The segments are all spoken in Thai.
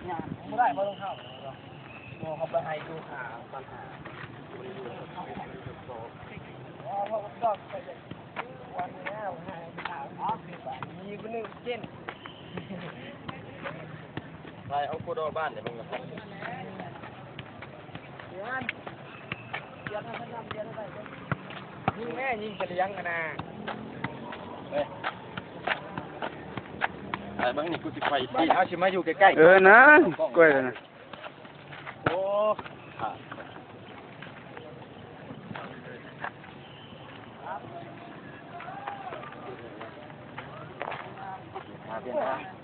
เนี่ยไม่ได้เพราะต้องเข้าเขาไปให้ดูข่าวปัญหาเพราะก็ไปวันนี้ให้ข่าวมีคนนึงเช่นไปเอาโคโดบ้านเดี๋ยวมึงมายิงแม่ยิงไปเลี้ยงกันนะไอ้บ้างนี่กูจะไปที่เอาชิมาอยู่ใกล้ๆนะกล้วยนะโอ้เปลี่ยนนะ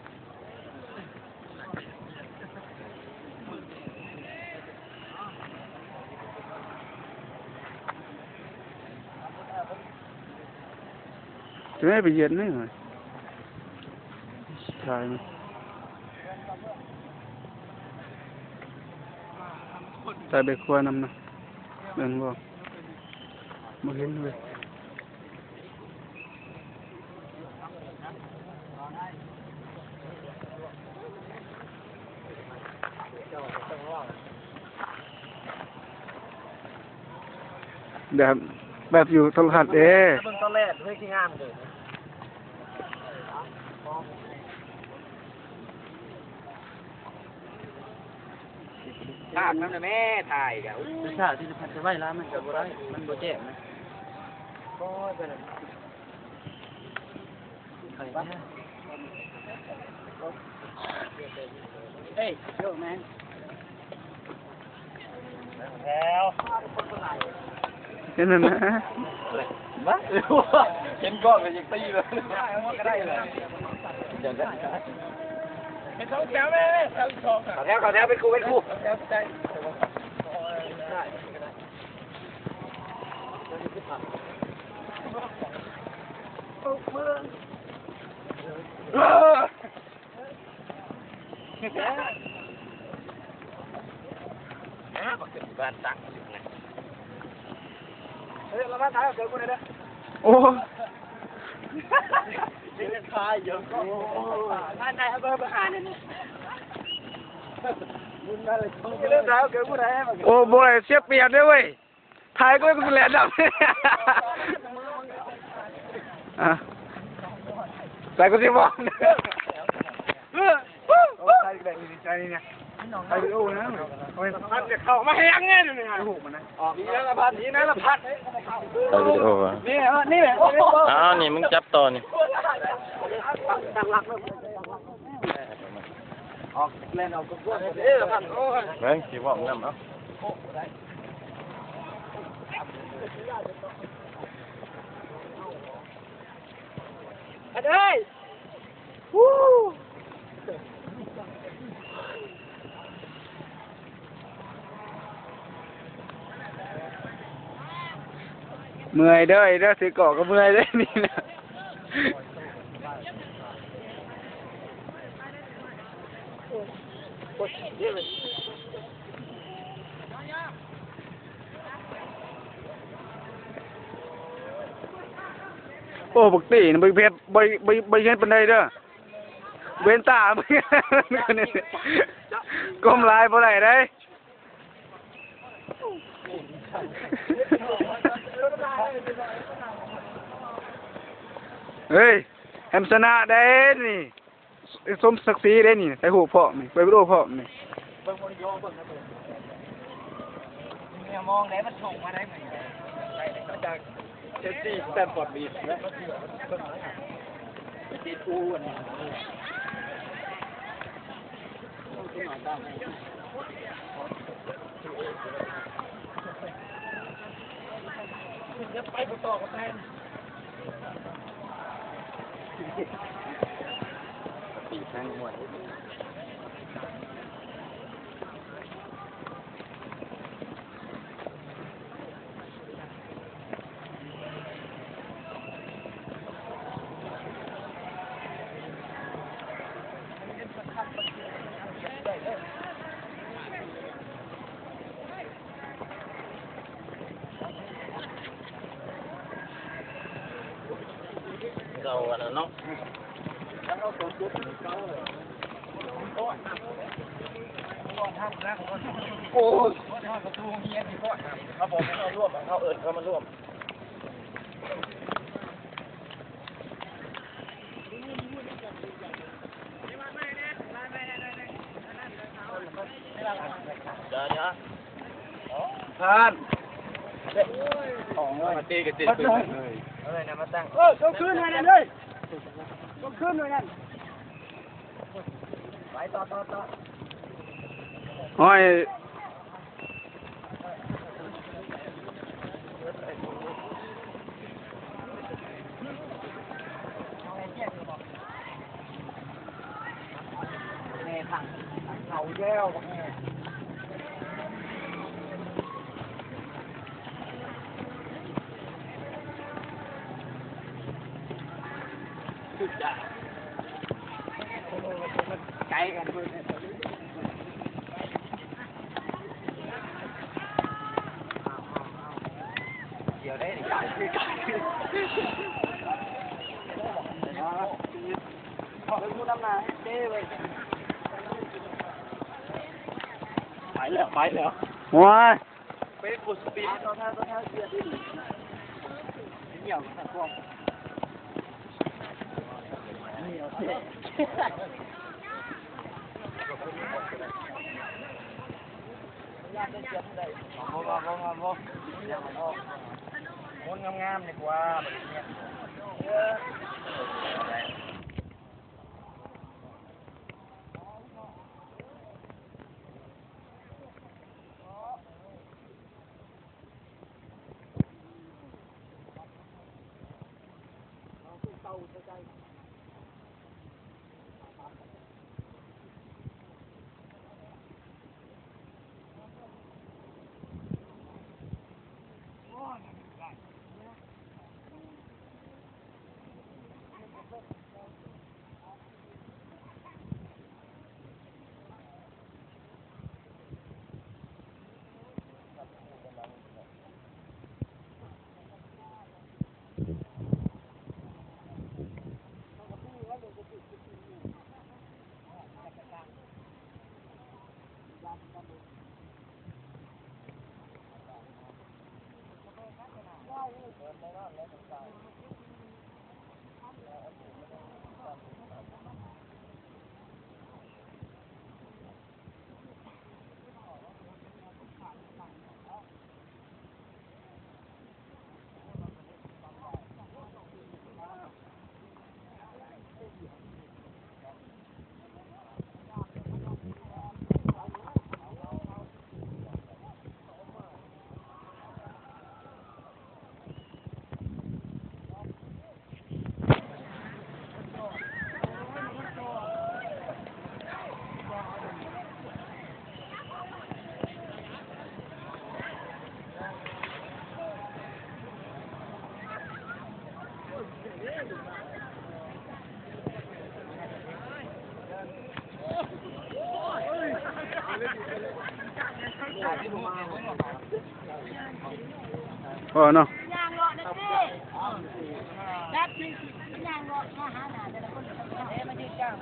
จะไม่ไปเย็นไหมหน่อยใช่ไหมใส่เบคอนน้ำนะเดินบ่มาเห็นเลยแบบอยู่โทรทัศน์เบิ่งตอนแรกเฮ้ยที่งามเลยภาพนั้นนะแม่ถ่ายกันไม่ใช่ที่พันจะไหวแล้วมันจะบ่ได้มันบ่แจ่มนะก็เป็นใครบ้างเฮ้ยโยแมนแล้วเห็นไหมมาเห็นก้อนกันยังตีเลยก็ได้เลยเดี๋ยวได้เป็นสองแถวแม่แถวสองขอแถวเป็นครูแถวใจได้บ้านตักอยู่ไงเฮ้ยเรามาถ่ายเอาเกิดกูเลยเด้อโอ้เล่นถ่ายเยอะก็ถ่ายเอาไปหาเนี่ยมึงอะไรต้องเล่นถ่ายเอาเกิดกูได้โอ้บ่ได้เสียเปรียบด้วยเว้ยถ่ายก็กูแหลดดับใส่กูสิบอกใครแบ่งดีใจนี่เนี่ยใครดูโอ้นะพันจะเข้ามาแหงเงี้ยนี่นะถูกมันนะออกนี่นะพันนี่นะละพันเอาวิดีโอมานี่แหละอ้าวนี่มึงจับต่อนี่ตั้งหลักเลยออกเล่นออกก็พวกนี้ละพันโอ้ยเฮ้ยสิว่ามึงนำเอาเฮ้ยวู้เมื่อยเด้อถือเกาะก็เมื่อยได้นี่นะโอ้บักตีนะใบเพชรใบเห็นเป็นไดเด้อเว้นตาไม่ก้มลายบ่ได้ได้เฮ้ยแฮมชนะได้นี่สมศักดิ์ศรีได้นี่ใส่หูพ่อนี่ไปดูพ่อนี่เนี่ยมองไหนมันส่งมาได้ไหมจากเชสซี่สแตมฟอร์ดบีชนะตีทูอันนี้จะไปต่อกับแทนปีแทงหมดเราอันนั้นเนาะ โอ้ย ครับผมเขารวบเขาเอิญเขามารวบเดี๋ยวท่าน ของเลย มาตีกันตี เลยนะมาตั้ง ต้องขึ้นหน่อยนั่นเลยต้องขึ้นหน่อยนั่น ไปต่อ ห้อยเขาแย้ว ไกลกันด้วย เดี๋ยวได้ ขอไปพูดน้ำหนาเจ้เลย ไปแล้ว ว้าย ไปกดสปีด ตัวแท้เสียดิเหนียวสักพวกเหนียวเสีย คนงามๆดีกว่าแบบนี้โอ้เนาะ ย่างเลาะนะสิดัดนี่ย่างเลาะมาหาหนาแต่ละคนมายืนกลาง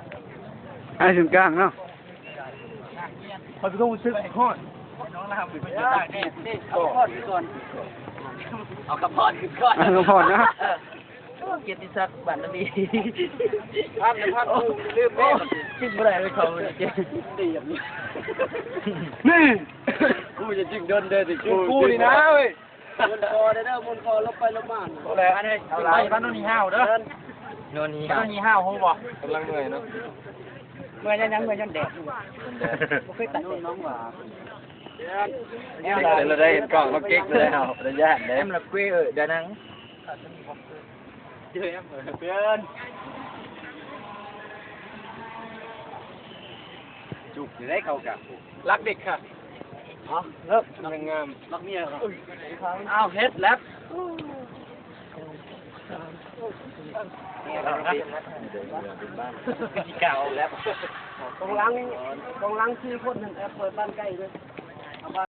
ให้ถึงกลางเนาะ เขาจะต้องซื้อข้อน น้องนะครับเป็นยังไงนี่เอาพอดก่อนเอากระพอดก่อน ก็พอนะ เกียรติศักดิ์บัณฑิตท่านลืมแม่จิ้มอะไรไปเขาตีอย่างนี้ นี่กูจะจิ้งเดินติกูนี่นะเว้ย มันคอได้เด้อมันคอลบไปลบมาเอาแล้วอันนี้เอาไรบ้านโนนนี่ห้าวเด้อโนนนี่ห้าวห้องบ่ กำลังเหนื่อยเนาะ เมื่อยังเมื่อยันแดดบ่เคยตัดน้องหว่าเราได้เห็นกล้องเราเก๊กเลยเอาระยะเด้ em là quê ở Đà Nẵng เพื่อนจุกได้เข้ากับรักเด็กค่ะอ๋อเลิกงาม รักเมียครับอ้าวเฮ็ดแล้วพี่เก่าแล้ว ตรงล้าง4 คนนั่นแอบเปิดบ้านใกล้ด้วย